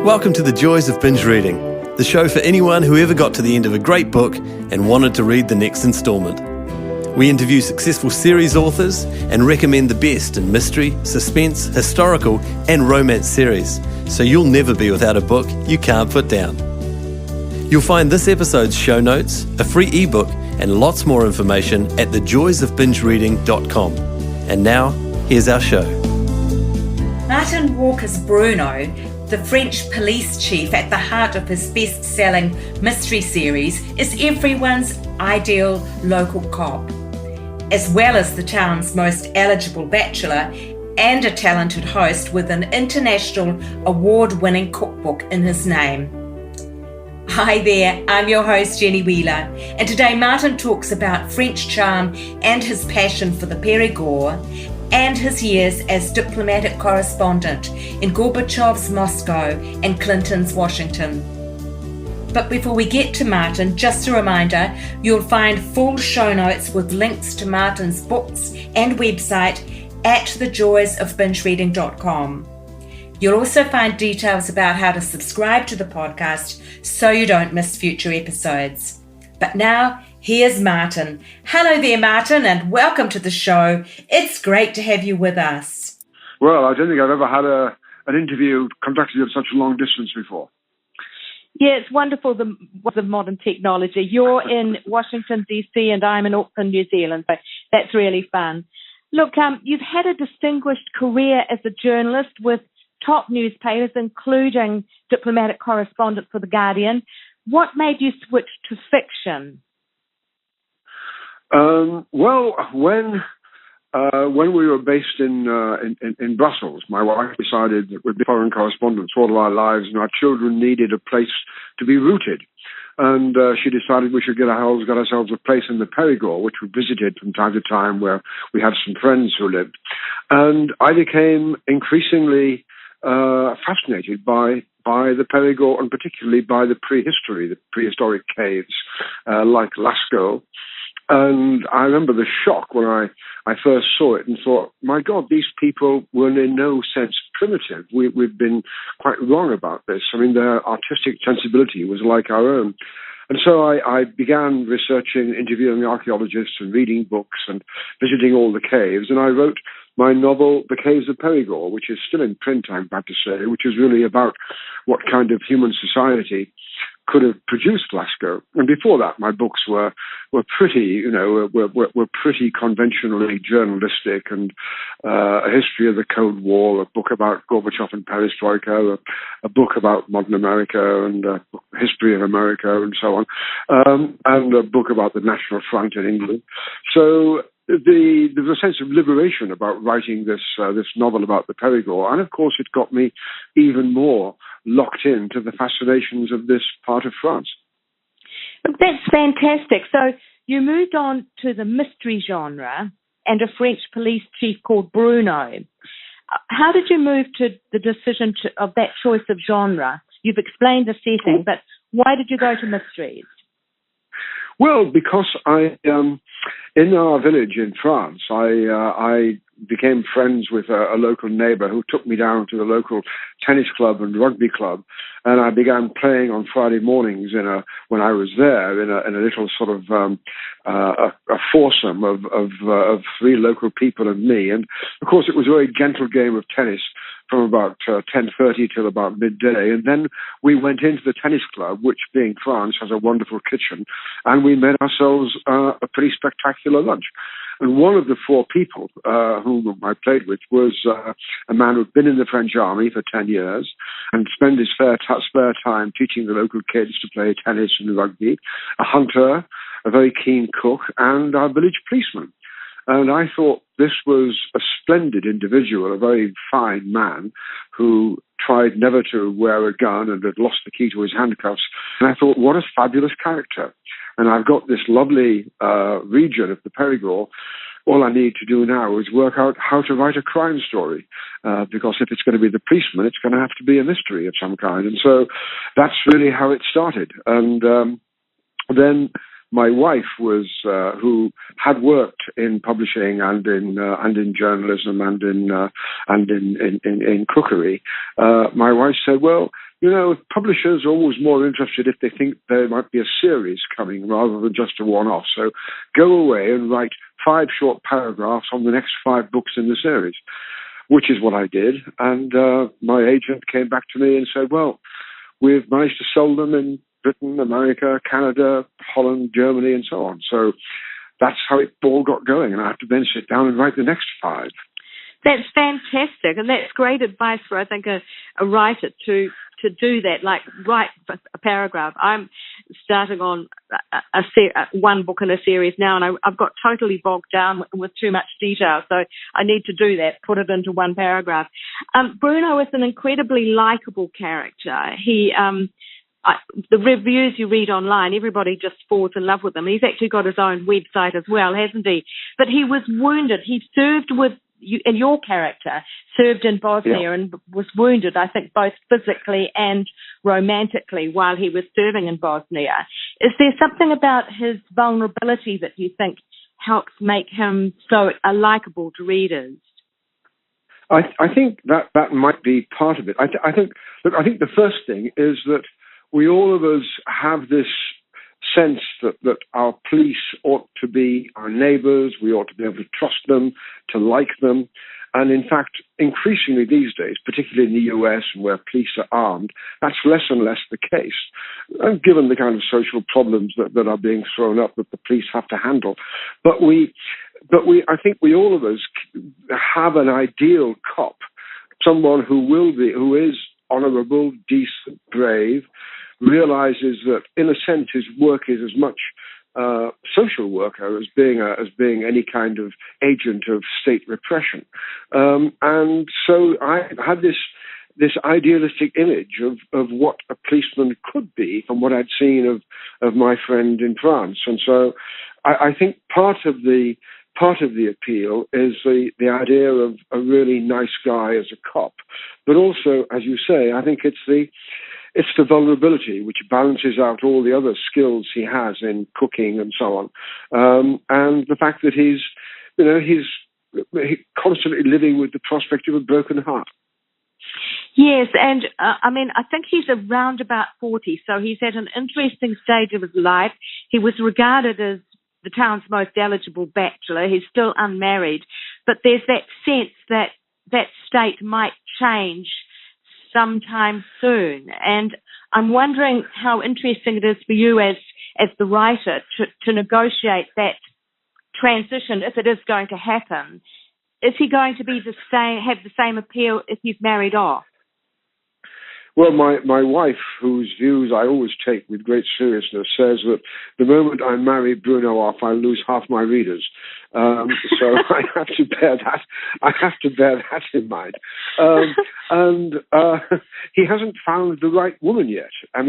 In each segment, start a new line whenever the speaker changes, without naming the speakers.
Welcome to the Joys of Binge Reading, the show for anyone who ever got to the end of a great book and wanted to read the next instalment. We interview successful series authors and recommend the best in mystery, suspense, historical and romance series, so you'll never be without a book you can't put down. You'll find this episode's show notes, a free ebook and lots more information at thejoysofbingereading.com. And now, here's our show.
Martin Walker's Bruno, the French police chief at the heart of his best-selling mystery series, is everyone's ideal local cop, as well as the town's most eligible bachelor and a talented host with an international award-winning cookbook in his name. Hi there, I'm your host Jenny Wheeler, and today Martin talks about French charm and his passion for the Périgord and his years as diplomatic correspondent in Gorbachev's Moscow and Clinton's Washington. But before we get to Martin, just a reminder, you'll find full show notes with links to Martin's books and website at thejoysofbingereading.com. You'll also find details about how to subscribe to the podcast so you don't miss future episodes. But now, here's Martin. Hello there, Martin, and welcome to the show. It's great to have you with us.
Well, I don't think I've ever had an interview conducted at such a long distance before.
Yeah, it's wonderful, the modern technology. You're in Washington, D.C., and I'm in Auckland, New Zealand, so that's really fun. Look, you've had a distinguished career as a journalist with top newspapers, including diplomatic correspondent for The Guardian. What made you switch to fiction?
Well, when we were based in Brussels, my wife decided that we'd be foreign correspondents all of our lives, and our children needed a place to be rooted. And she decided we should get ourselves a place in the Périgord, which we visited from time to time, where we had some friends who lived. And I became increasingly fascinated by the Périgord, and particularly by the prehistoric caves like Lascaux. And I remember the shock when I first saw it and thought, my God, these people were in no sense primitive. We've been quite wrong about this. I mean, their artistic sensibility was like our own. And so I began researching, interviewing archaeologists and reading books and visiting all the caves. And I wrote my novel, The Caves of Périgord, which is still in print, I'm glad to say, which is really about what kind of human society could have produced Lascaux. And before that, my books were pretty, were pretty conventionally journalistic, and a history of the Cold War, a book about Gorbachev and Perestroika, a book about modern America and history of America and so on, and a book about the National Front in England. So there was a sense of liberation about writing this novel about the Périgord, and of course it got me even more locked into the fascinations of this part of France.
That's fantastic. So you moved on to the mystery genre and a French police chief called Bruno. How did you move to the decision of that choice of genre? You've explained the setting, but why did you go to mysteries?
Well, because in our village in France, I became friends with a local neighbor who took me down to the local tennis club and rugby club, and I began playing on Friday mornings when I was there in a little sort of a foursome of three local people and me. And of course, it was a very gentle game of tennis from about 10:30 till about midday. And then we went into the tennis club, which, being France, has a wonderful kitchen, and we made ourselves a pretty spectacular lunch. And one of the four people whom I played with was a man who'd been in the French army for 10 years and spent his spare time teaching the local kids to play tennis and rugby, a hunter, a very keen cook, and our village policeman. And I thought this was a splendid individual, a very fine man who tried never to wear a gun and had lost the key to his handcuffs. And I thought, what a fabulous character. And I've got this lovely region of the Périgord. All I need to do now is work out how to write a crime story, because if it's going to be the policeman, it's going to have to be a mystery of some kind. And so that's really how it started. And then my wife was who had worked in publishing and in journalism and in cookery. My wife said, "Well, publishers are always more interested if they think there might be a series coming rather than just a one-off. So go away and write 5 short paragraphs on the next 5 books in the series, which is what I did. And my agent came back to me and said, well, we've managed to sell them in Britain, America, Canada, Holland, Germany, and so on. So that's how it all got going. And I have to then sit down and write the next 5.
That's fantastic, and that's great advice for, I think, a writer to do that, like write a paragraph. I'm starting on one book in a series now, and I've got totally bogged down with too much detail, so I need to do that, put it into one paragraph. Bruno is an incredibly likable character. The reviews you read online, everybody just falls in love with him. He's actually got his own website as well, hasn't he? But he was wounded. He served with you, and your character served in Bosnia and was wounded, I think, both physically and romantically while he was serving in Bosnia. Is there something about his vulnerability that you think helps make him so likable to readers?
I think that might be part of it. I think the first thing is that we all of us have this sense that our police ought to be our neighbours, we ought to be able to trust them, to like them. And in fact, increasingly these days, particularly in the US and where police are armed, that's less and less the case, and given the kind of social problems that are being thrown up that the police have to handle. But I think we all of us have an ideal cop, someone who is honourable, decent, brave, realizes that, in a sense, his work is as much social worker as being any kind of agent of state repression. And so I had this idealistic image of what a policeman could be from what I'd seen of my friend in France. And so I think part of the appeal is the idea of a really nice guy as a cop. But also, as you say, I think it's the vulnerability which balances out all the other skills he has in cooking and so on, and the fact that he's constantly living with the prospect of a broken heart.
Yes, and I think he's around about 40, so he's at an interesting stage of his life. He was regarded as the town's most eligible bachelor. He's still unmarried, but there's that sense that state might change sometime soon. And I'm wondering how interesting it is for you as the writer to negotiate that transition, if it is going to happen. Is he going to be have the same appeal if he's married off?
Well, my wife, whose views I always take with great seriousness, says that the moment I marry Bruno off, I lose half my readers. So I have to bear that. I have to bear that in mind. And he hasn't found the right woman yet. And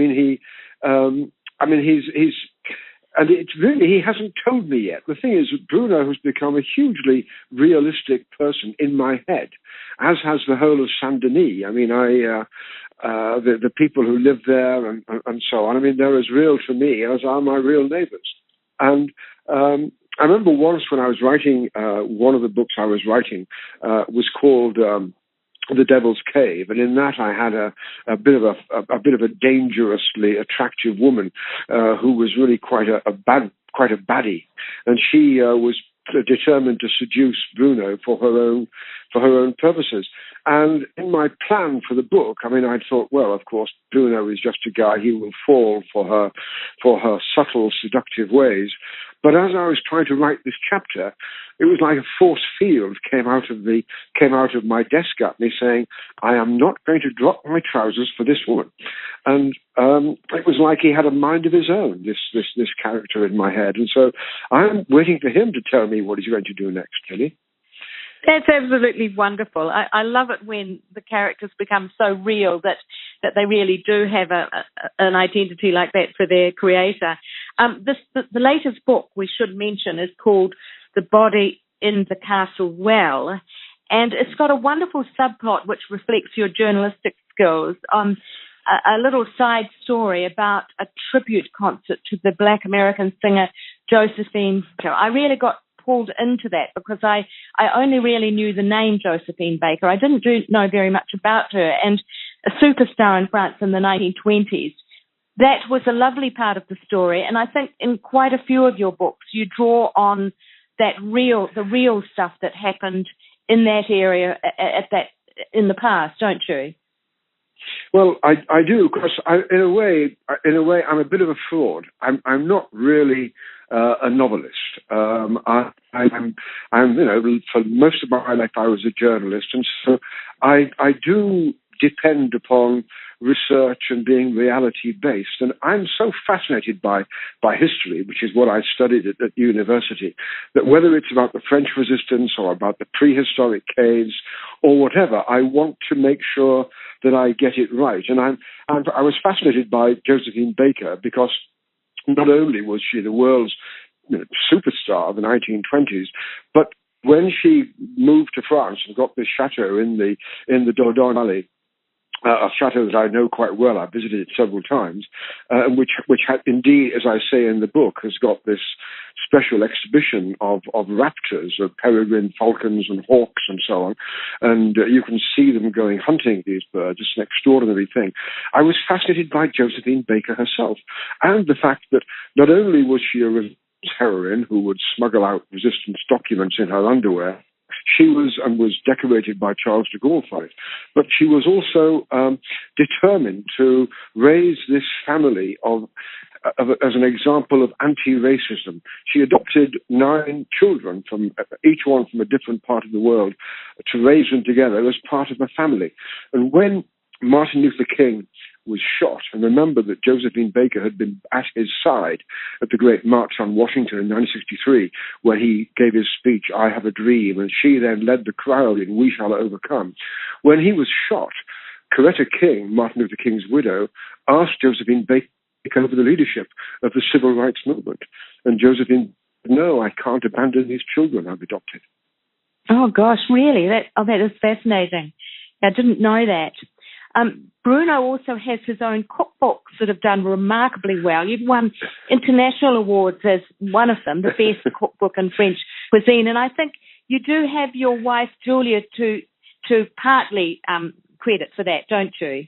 it's really, he hasn't told me yet. The thing is that Bruno has become a hugely realistic person in my head, as has the whole of Saint-Denis. The people who live there and so on. They're as real to me as are my real neighbours. And I remember once when I was writing, one of the books I was writing was called The Devil's Cave, and in that I had a bit of a dangerously attractive woman who was really quite a baddie, and she was determined to seduce Bruno for her own purposes. And in my plan for the book, I thought, well, of course, Bruno is just a guy. He will fall for her subtle, seductive ways. But as I was trying to write this chapter, it was like a force field came out of my desk at me saying, I am not going to drop my trousers for this woman. And it was like he had a mind of his own, this character in my head. And so I'm waiting for him to tell me what he's going to do next, Denis.
That's absolutely wonderful. I love it when the characters become so real that they really do have an identity like that for their creator. The latest book we should mention is called The Body in the Castle Well, and it's got a wonderful subplot which reflects your journalistic skills. A little side story about a tribute concert to the Black American singer Josephine. I really got pulled into that because I only really knew the name Josephine Baker. I didn't know very much about her, and a superstar in France in the 1920s. That was a lovely part of the story, and I think in quite a few of your books you draw on the real stuff that happened in that area in the past, don't you?
Well, I do, because in a way, I'm a bit of a fraud. I'm not really a novelist. I'm for most of my life I was a journalist, and so I do depend upon research and being reality-based. And I'm so fascinated by history, which is what I studied at university, that whether it's about the French resistance or about the prehistoric caves or whatever, I want to make sure that I get it right. And I was fascinated by Josephine Baker because not only was she the world's superstar of the 1920s, but when she moved to France and got this chateau in the Dordogne Valley, a chateau that I know quite well, I visited it several times, which had, indeed, as I say in the book, has got this special exhibition of raptors, of peregrine falcons and hawks and so on, and you can see them going hunting these birds. It's an extraordinary thing. I was fascinated by Josephine Baker herself, and the fact that not only was she a heroine who would smuggle out resistance documents in her underwear, she was decorated by Charles de Gaulle for it, but she was also determined to raise this family as an example of anti-racism. She adopted 9 children, each one from a different part of the world, to raise them together as part of a family. And when Martin Luther King was shot, and remember that Josephine Baker had been at his side at the Great March on Washington in 1963, where he gave his speech, "I Have a Dream," and she then led the crowd in "We Shall Overcome." When he was shot, Coretta King, Martin Luther King's widow, asked Josephine Baker to take over the leadership of the civil rights movement. And Josephine said, "No, I can't abandon these children I've adopted."
Oh, gosh, really? That is fascinating. I didn't know that. Bruno also has his own cookbooks that have done remarkably well. You've won international awards as one of them, the best cookbook in French cuisine. And I think you do have your wife, Julia, to partly credit for that, don't you?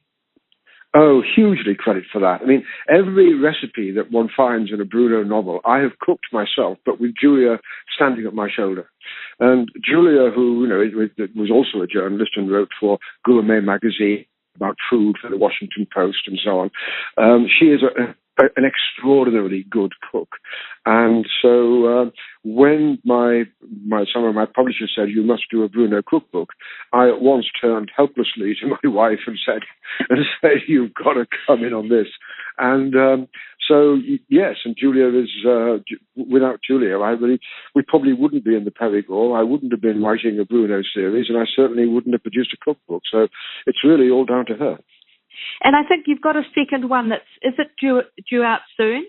Oh, hugely credit for that. I mean, every recipe that one finds in a Bruno novel, I have cooked myself, but with Julia standing at my shoulder. And Julia, who was also a journalist and wrote for Gourmet magazine about food for the Washington Post and so on, she is an extraordinarily good cook. And so when some of my publishers said, "You must do a Bruno cookbook," I at once turned helplessly to my wife and said, "You've got to come in on this." And so, yes, and Julia is, without Julia, we probably wouldn't be in the Périgord. I wouldn't have been writing a Bruno series, and I certainly wouldn't have produced a cookbook. So it's really all down to her.
And I think you've got a second one is it due out soon?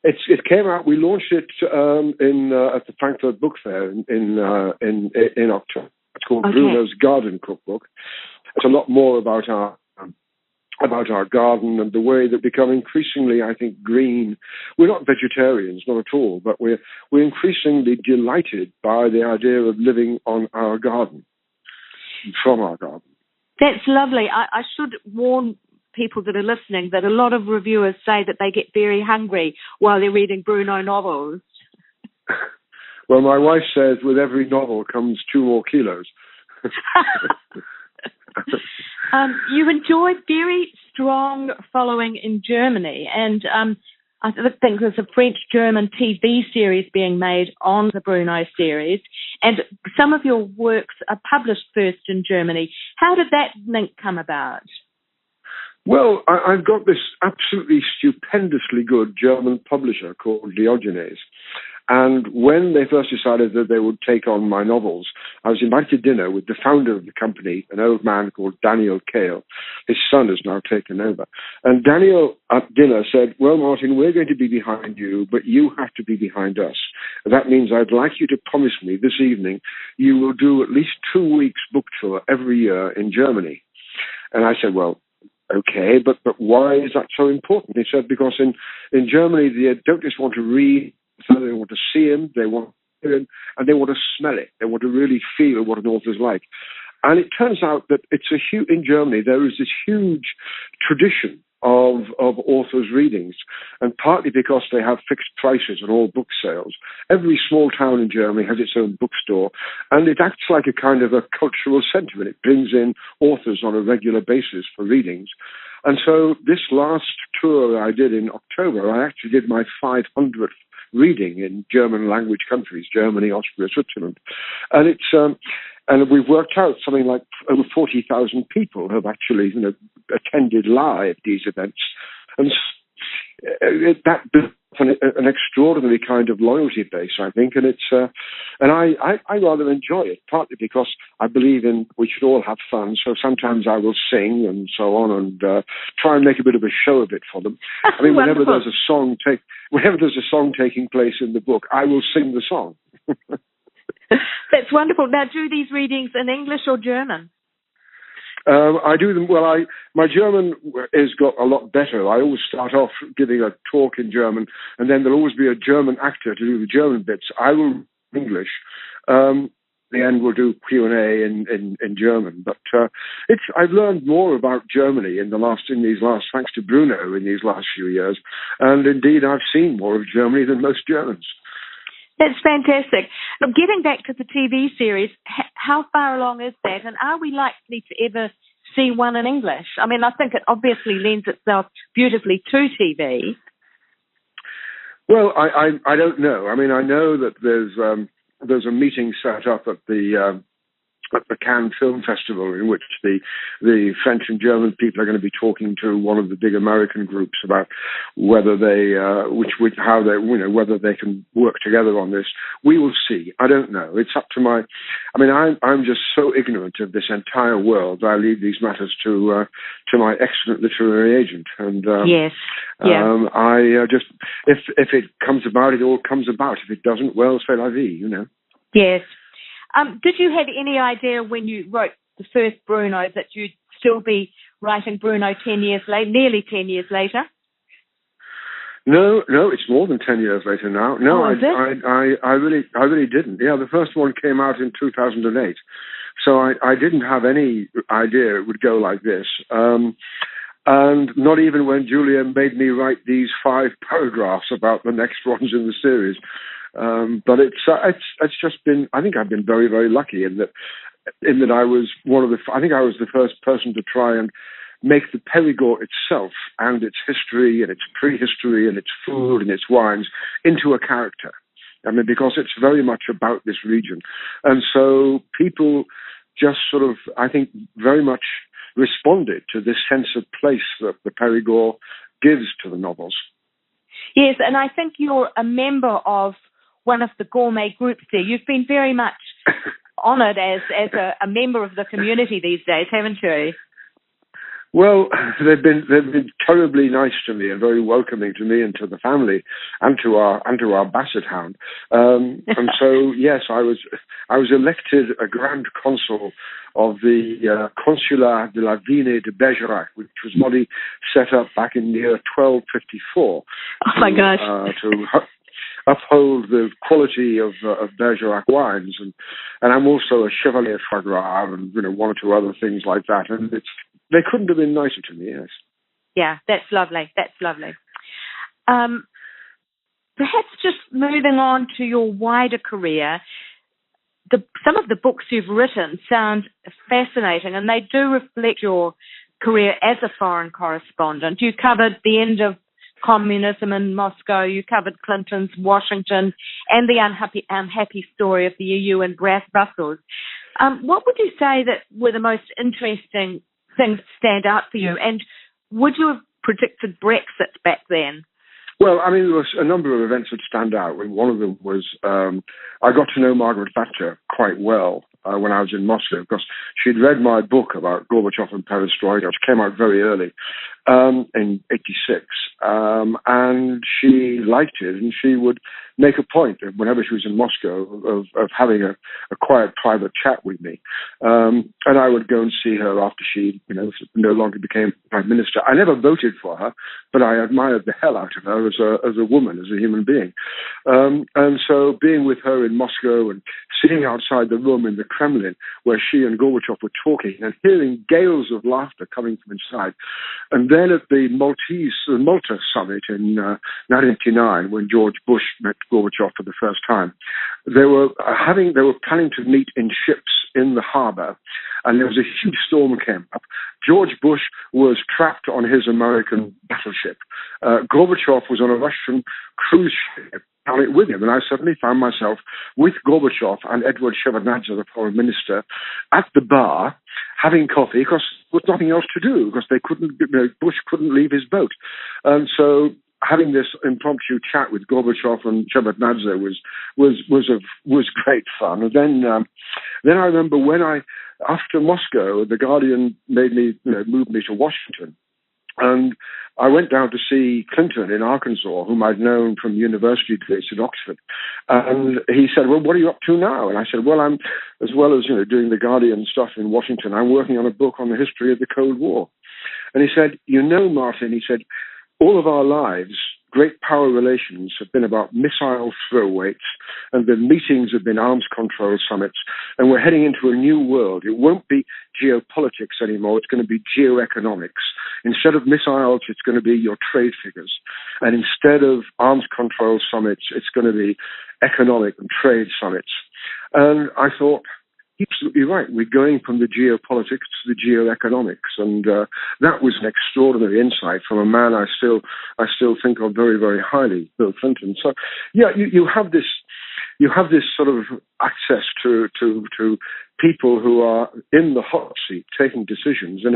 It came out. We launched it at the Frankfurt Book Fair in October. It's called Bruno's Garden Cookbook. It's a lot more about our garden and the way that become increasingly, I think, green. We're not vegetarians, not at all, but we're increasingly delighted by the idea of living on our garden, from our garden.
That's lovely. I should warn people that are listening that a lot of reviewers say that they get very hungry while they're reading Bruno novels.
Well, my wife says with every novel comes 2 more kilos.
You enjoyed very strong following in Germany, and I think there's a French-German TV series being made on the Bruno series, and some of your works are published first in Germany. How did that link come about?
Well, I've got this absolutely stupendously good German publisher called Diogenes. And when they first decided that they would take on my novels, I was invited to dinner with the founder of the company, an old man called Daniel Kael. His son has now taken over. And Daniel at dinner said, "Well, Martin, we're going to be behind you, but you have to be behind us. And that means I'd like you to promise me this evening you will do at least 2 weeks book tour every year in Germany." And I said, "Well, okay, but why is that so important?" He said, "Because in Germany, they don't just want to read, so they want to see him, they want to hear him, and they want to smell it. They want to really feel what an author's like." And it turns out that in Germany, there is this huge tradition of authors' readings, and partly because they have fixed prices on all book sales. Every small town in Germany has its own bookstore, and it acts like a kind of a cultural centre, and it brings in authors on a regular basis for readings. And so this last tour I did in October, I actually did my 500th reading in German language countries, Germany, Austria, Switzerland. And and we've worked out something like over 40,000 people have actually, attended live these events. And that built an extraordinary kind of loyalty base, I think. And I rather enjoy it, partly because I believe we should all have fun. So sometimes I will sing and so on, and try and make a bit of a show of it for them. I mean, whenever there's a song taking place in the book, I will sing the song.
That's wonderful. Now, do these readings in English or German?
I do them. Well, my German has got a lot better. I always start off giving a talk in German, and then there'll always be a German actor to do the German bits. I will English. The end we'll do Q&A in German. But I've learned more about Germany thanks to Bruno in these last few years, and indeed I've seen more of Germany than most Germans.
That's fantastic. Now, getting back to the TV series, how far along is that? And are we likely to ever see one in English? I mean, I think it obviously lends itself beautifully to TV.
Well, I don't know. I mean, I know that there's a meeting set up at the Cannes Film Festival in which the French and German people are going to be talking to one of the big American groups about whether whether they can work together on this. We will see. I don't know. It's up to I'm just so ignorant of this entire world. I leave these matters to my excellent literary agent. And
yes, yeah.
I just if it comes about, it all comes about. If it doesn't, well, c'est la vie,
Yes. Did you have any idea when you wrote the first Bruno that you'd still be writing Bruno nearly 10 years later?
No, it's more than 10 years later now. No,
is it?
I really didn't. Yeah, the first one came out in 2008, so I didn't have any idea it would go like this. And not even when Julia made me write these 5 paragraphs about the next ones in the series. But it's just been. I think I've been very, very lucky in that I was I was the first person to try and make the Périgord itself and its history and its prehistory and its food and its wines into a character. I mean, because it's very much about this region, and so people just sort of, I think, very much responded to this sense of place that the Périgord gives to the novels.
Yes, and I think you're a member of one of the Gourmet groups there. You've been very much honoured as a member of the community these days, haven't you?
Well, they've been terribly nice to me and very welcoming to me and to the family and to our basset hound. And so yes, I was elected a Grand Consul of the Consulat de la Vigne de Bergerac, which was a body set up back in the year 1254.
Oh my gosh!
To uphold the quality of Bergerac wines, and I'm also a Chevalier Foie Gras and one or two other things like that. And they couldn't have been nicer to me. Yes. Yeah,
that's lovely. That's lovely. Perhaps just moving on to your wider career, some of the books you've written sound fascinating, and they do reflect your career as a foreign correspondent. You covered the end of communism in Moscow, you covered Clinton's Washington, and the unhappy story of the EU and Brussels. What would you say that were the most interesting things that stand out for you? And would you have predicted Brexit back then?
Well, I mean, there was a number of events that stand out. One of them was I got to know Margaret Thatcher quite well when I was in Moscow, because she'd read my book about Gorbachev and Perestroika, which came out very early in '86, and she liked it, and she would make a point of, whenever she was in Moscow, of having a quiet, private chat with me. And I would go and see her after she, no longer became Prime Minister. I never voted for her, but I admired the hell out of her as a woman, as a human being. And so being with her in Moscow and sitting outside the room in the Kremlin where she and Gorbachev were talking and hearing gales of laughter coming from inside. And then at the Malta summit in 1989, when George Bush met Gorbachev for the first time, they were planning to meet in ships in the harbor, and there was a huge storm came up. George Bush was trapped on his American battleship. Gorbachev was on a Russian cruise ship on it with him, and I suddenly found myself with Gorbachev and Edward Shevardnadze, the foreign minister, at the bar having coffee because there was nothing else to do because they couldn't, Bush couldn't leave his boat, and so having this impromptu chat with Gorbachev and Shevardnadze was great fun. And then I remember after Moscow, the Guardian made me moved me to Washington. And I went down to see Clinton in Arkansas, whom I'd known from university days at Oxford. And he said, well, what are you up to now? And I said, well, I'm, as well as doing the Guardian stuff in Washington, I'm working on a book on the history of the Cold War. And he said, Martin, he said, all of our lives, great power relations have been about missile throwweights, and the meetings have been arms control summits, and we're heading into a new world. It won't be geopolitics anymore. It's going to be geoeconomics. Instead of missiles, it's going to be your trade figures. And instead of arms control summits, it's going to be economic and trade summits. And I thought, absolutely right. We're going from the geopolitics to the geoeconomics, and that was an extraordinary insight from a man I still think of very, very highly, Bill Clinton. So, yeah, you have this sort of access to people who are in the hot seat taking decisions, and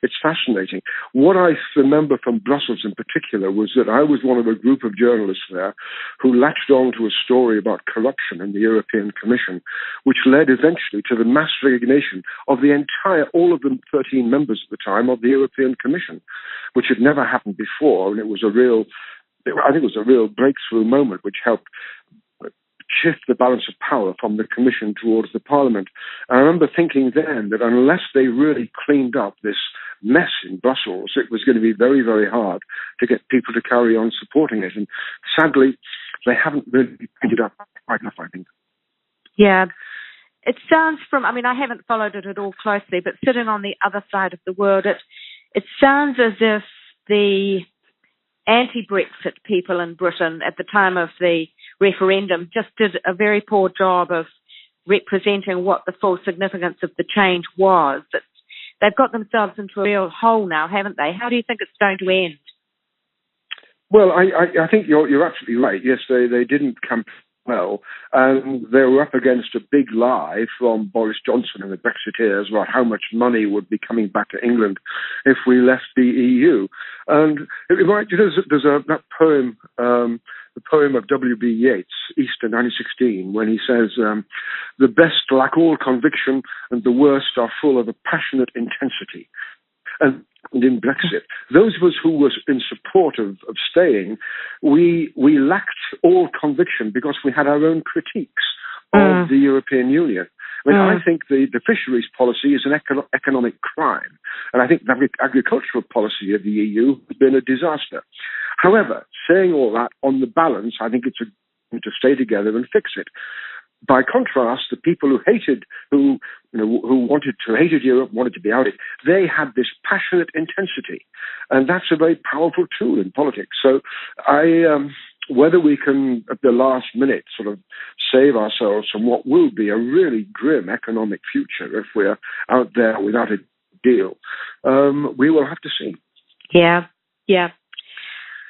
it's fascinating. What I remember from Brussels in particular was that I was one of a group of journalists there who latched on to a story about corruption in the European Commission, which led eventually to the mass resignation of all of the 13 members at the time of the European Commission, which had never happened before, and I think it was a real breakthrough moment which helped shift the balance of power from the Commission towards the Parliament. And I remember thinking then that unless they really cleaned up this mess in Brussels, it was going to be very, very hard to get people to carry on supporting it. And sadly, they haven't really cleaned it up quite enough, I think.
Yeah. It sounds I haven't followed it at all closely, but sitting on the other side of the world, it sounds as if the anti-Brexit people in Britain at the time of the referendum just did a very poor job of representing what the full significance of the change was. That they've got themselves into a real hole now, haven't they? How do you think it's going to end?
Well, I think you're absolutely right. Yes, they didn't campaign well, and they were up against a big lie from Boris Johnson and the Brexiteers about how much money would be coming back to England if we left the EU. And it reminds you, there's that poem, the poem of W.B. Yeats, Easter 1916, when he says, the best lack all conviction and the worst are full of a passionate intensity. And in Brexit, those of us who were in support of staying, we lacked all conviction because we had our own critiques of the European Union. I think the fisheries policy is an economic crime, and I think the agricultural policy of the EU has been a disaster. However, saying all that, on the balance, I think it's to stay together and fix it. By contrast, the people who hated Europe, wanted to be out of it, they had this passionate intensity. And that's a very powerful tool in politics. So whether we can, at the last minute, sort of save ourselves from what will be a really grim economic future if we're out there without a deal, we will have to see.
Yeah.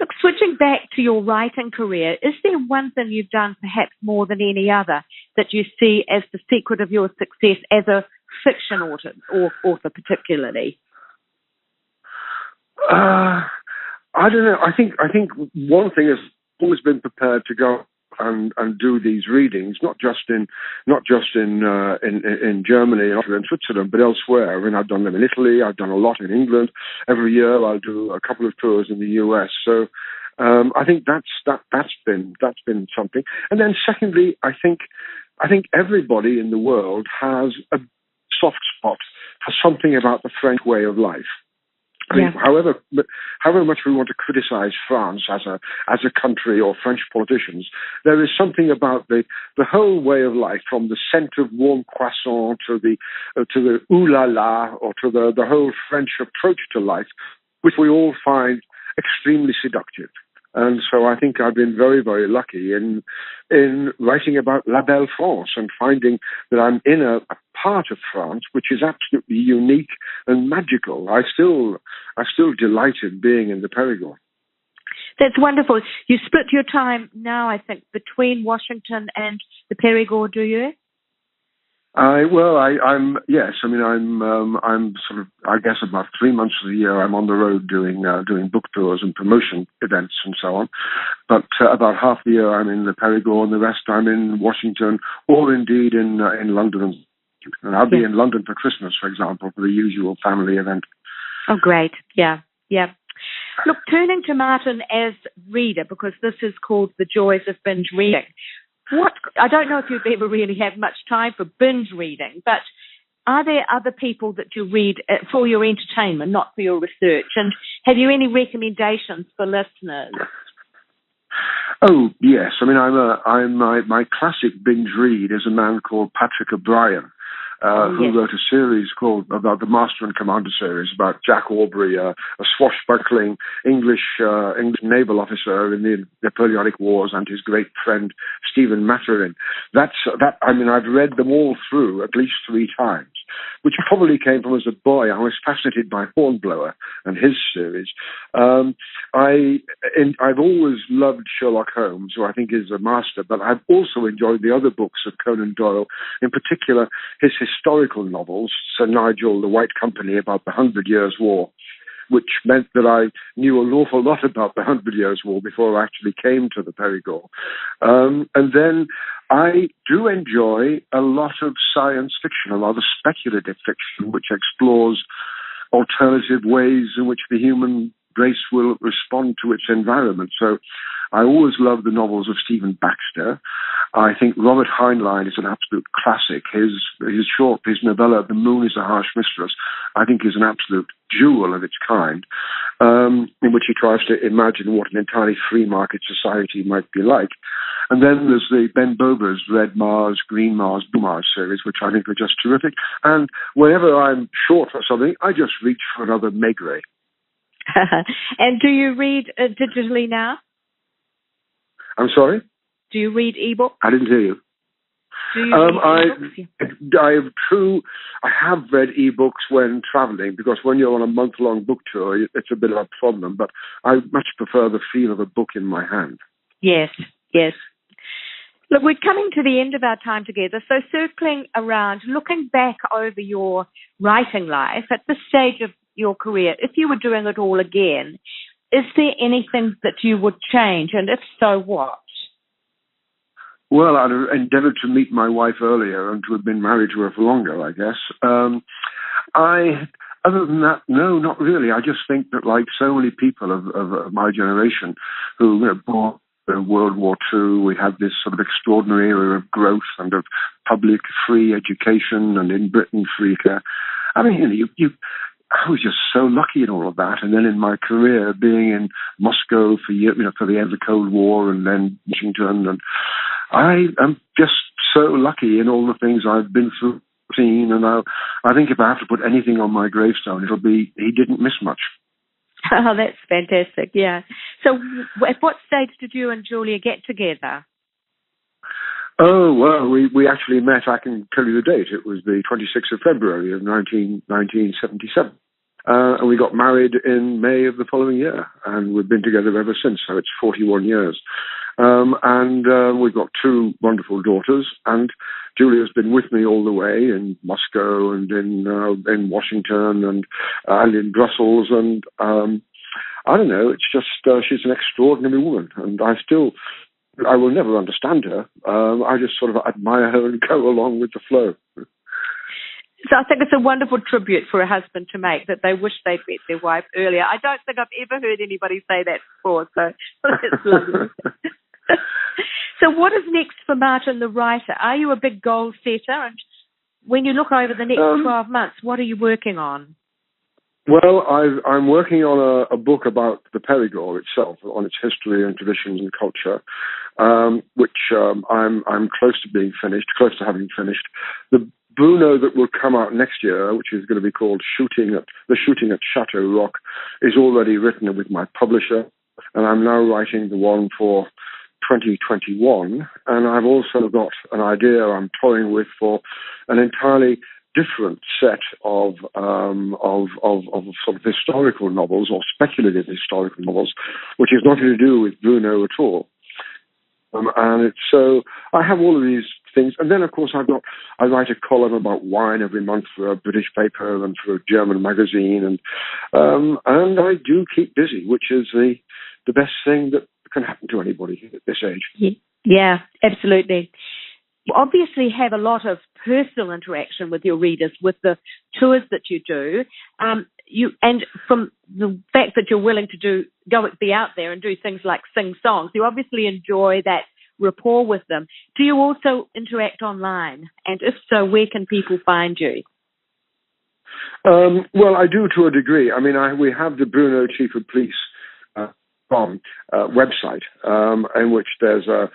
Look, switching back to your writing career, is there one thing you've done perhaps more than any other that you see as the secret of your success as a fiction author particularly?
I don't know. I think one thing has always been prepared to go and do these readings, not just in Germany or in Switzerland, but elsewhere. I mean, I've done them in Italy. I've done a lot in England. Every year, I'll do a couple of tours in the US. So I think that's been something. And then secondly, I think everybody in the world has a soft spot for something about the French way of life. I mean, however much we want to criticize France as a country or French politicians, there is something about the whole way of life, from the scent of warm croissant to the ooh la la, or to the whole French approach to life, which we all find extremely seductive. And so I think I've been very, very lucky in writing about La Belle France and finding that I'm in a part of France which is absolutely unique and magical. I still delight in being in the Périgord.
That's wonderful. You split your time now, I think, between Washington and the Périgord, do you?
I'm sort of, I guess, about 3 months of the year I'm on the road doing book tours and promotion events and so on. But about half the year I'm in the Périgord, and the rest I'm in Washington, or indeed in London. And I'll be in London for Christmas, for example, for the usual family event.
Oh, great. Yeah. Look, turning to Martin as reader, because this is called The Joys of Binge Reading. I don't know if you've ever really had much time for binge reading, but are there other people that you read for your entertainment, not for your research? And have you any recommendations for listeners?
Oh, yes. I mean, my classic binge read is a man called Patrick O'Brien, who wrote a series called about the Master and Commander series about Jack Aubrey, a swashbuckling English naval officer in the Napoleonic Wars, and his great friend Stephen Maturin. I've read them all through at least 3 times, which probably came from as a boy. I was fascinated by Hornblower and his series. I've always loved Sherlock Holmes, who I think is a master, but I've also enjoyed the other books of Conan Doyle, in particular his historical novels, Sir Nigel, The White Company, about the 100 Years' War, which meant that I knew an awful lot about the 100 Years' War before I actually came to the Périgord. And then I do enjoy a lot of science fiction, a lot of speculative fiction, which explores alternative ways in which the human race will respond to its environment. So I always love the novels of Stephen Baxter. I think Robert Heinlein is an absolute classic. His novella, The Moon is a Harsh Mistress, I think is an absolute jewel of its kind, in which he tries to imagine what an entirely free market society might be like. And then there's the Ben Bober's Red Mars, Green Mars, Blue Mars series, which I think are just terrific. And whenever I'm short for something, I just reach for another Maigret.
And do you read digitally now?
I'm sorry?
Do you read ebooks?
I didn't hear you.
Do you read ebooks?
I have read ebooks when traveling, because when you're on a month-long book tour, it's a bit of a problem, but I much prefer the feel of a book in my hand.
Yes. Look, we're coming to the end of our time together, so circling around, looking back over your writing life, at this stage of your career, if you were doing it all again, is there anything that you would change, and if so, what?
Well, I'd have endeavoured to meet my wife earlier and to have been married to her for longer, I guess. Other than that, no, not really. I just think that, like so many people of my generation who were born in World War II, we had this sort of extraordinary era of growth and of public free education, and in Britain free care. I mean, I was just so lucky in all of that. And then in my career, being in Moscow for years, for the end of the Cold War, and then Washington, and I am just so lucky in all the things I've been through, seen, and I think if I have to put anything on my gravestone, it'll be he didn't miss much.
Oh, that's fantastic, yeah. So at what stage did you and Julia get together?
Oh, well, we actually met, I can tell you the date, it was the 26th of February of 1977. And we got married in May of the following year, and we've been together ever since, so it's 41 years. And we've got 2 wonderful daughters, and Julia's been with me all the way in Moscow and in Washington and in Brussels, and I don't know, it's just she's an extraordinary woman, and I will never understand her. I just sort of admire her and go along with the flow.
So I think it's a wonderful tribute for a husband to make, that they wish they'd met their wife earlier. I don't think I've ever heard anybody say that before, so that's lovely. So what is next for Martin the writer? Are you a big goal setter? And when you look over the next 12 months, what are you working on?
Well, I'm working on a book about the Périgord itself, on its history and traditions and culture, which I'm close to having finished. The Bruno that will come out next year, which is going to be called Shooting at Chateau Rock, is already written with my publisher, and I'm now writing the one for 2021. And I've also got an idea I'm toying with for an entirely different set of sort of historical novels, or speculative historical novels, which has nothing to do with Bruno at all. And it's so I have all of these things, and then of course I write a column about wine every month for a British paper and for a German magazine, and I do keep busy, which is the best thing that can happen to anybody at this age.
Yeah, absolutely. You obviously have a lot of personal interaction with your readers with the tours that you do. And from the fact that you're willing to be out there and do things like sing songs, you obviously enjoy that rapport with them. Do you also interact online? And if so, where can people find you?
Well, I do to a degree. I mean, we have the Bruno Chief of Police website, in which there's a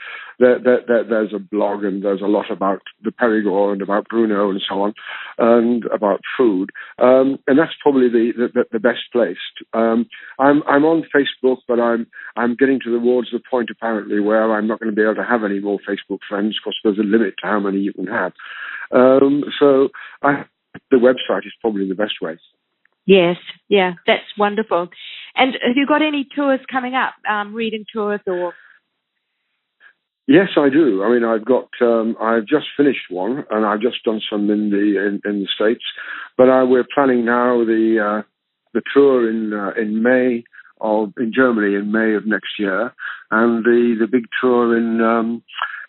blog, and there's a lot about the Périgord and about Bruno and so on, and about food, and that's probably the best place. I'm on Facebook, but I'm getting towards the point apparently where I'm not going to be able to have any more Facebook friends, because there's a limit to how many you can have. So the website is probably the best way.
Yes, yeah, that's wonderful. And have you got any tours coming up, reading tours or?
Yes, I do. I mean, I've just finished one, and I've just done some in the States. But we're planning now the tour in May in Germany in May of next year, and the big tour in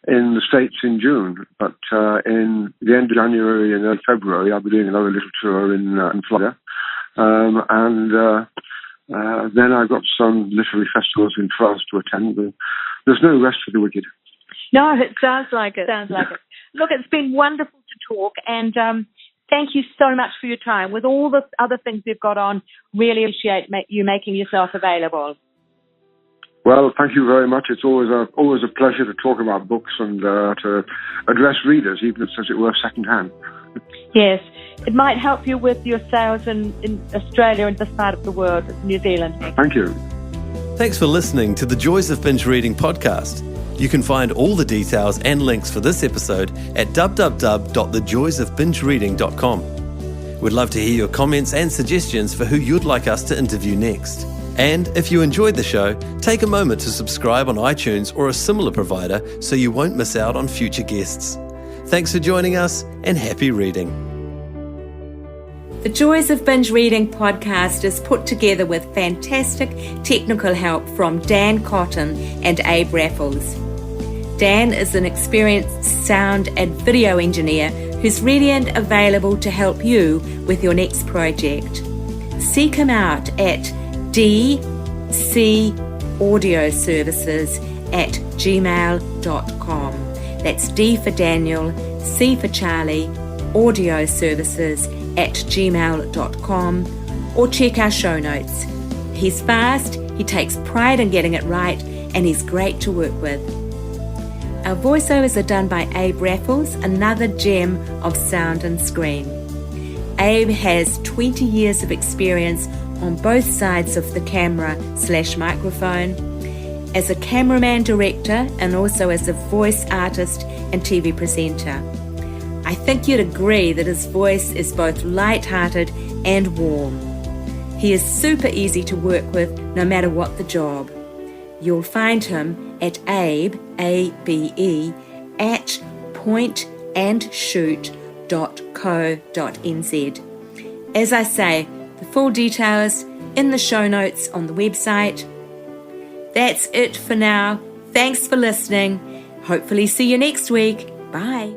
the States in June. But in the end of January and early February, I'll be doing another little tour in Florida. Then I've got some literary festivals in France to attend. But there's no rest for the wicked.
No, it sounds like it. Look, it's been wonderful to talk, and thank you so much for your time. With all the other things you've got on, really appreciate you making yourself available.
Well, thank you very much. It's always a pleasure to talk about books and to address readers, even if, as it were, secondhand.
Yes, it might help you with your sales in Australia and this part of the world, New Zealand.
Thank you.
Thanks for listening to the Joys of Binge Reading podcast. You can find all the details and links for this episode at www.thejoysofbingereading.com. We'd love to hear your comments and suggestions for who you'd like us to interview next. And if you enjoyed the show, take a moment to subscribe on iTunes or a similar provider so you won't miss out on future guests. Thanks for joining us, and happy reading.
The Joys of Binge Reading podcast is put together with fantastic technical help from Dan Cotton and Abe Raffles. Dan is an experienced sound and video engineer who's ready and available to help you with your next project. Seek him out at dcaudioservices@gmail.com. That's D for Daniel, C for Charlie, audioservices@gmail.com, or check our show notes. He's fast, he takes pride in getting it right, and he's great to work with. Our voiceovers are done by Abe Raffles, another gem of sound and screen. Abe has 20 years of experience on both sides of the camera/microphone, as a cameraman director and also as a voice artist and TV presenter. I think you'd agree that his voice is both light-hearted and warm. He is super easy to work with no matter what the job. You'll find him at Abe, A-B-E, at pointandshoot.co.nz. As I say, the full details in the show notes on the website. That's it for now. Thanks for listening. Hopefully see you next week. Bye.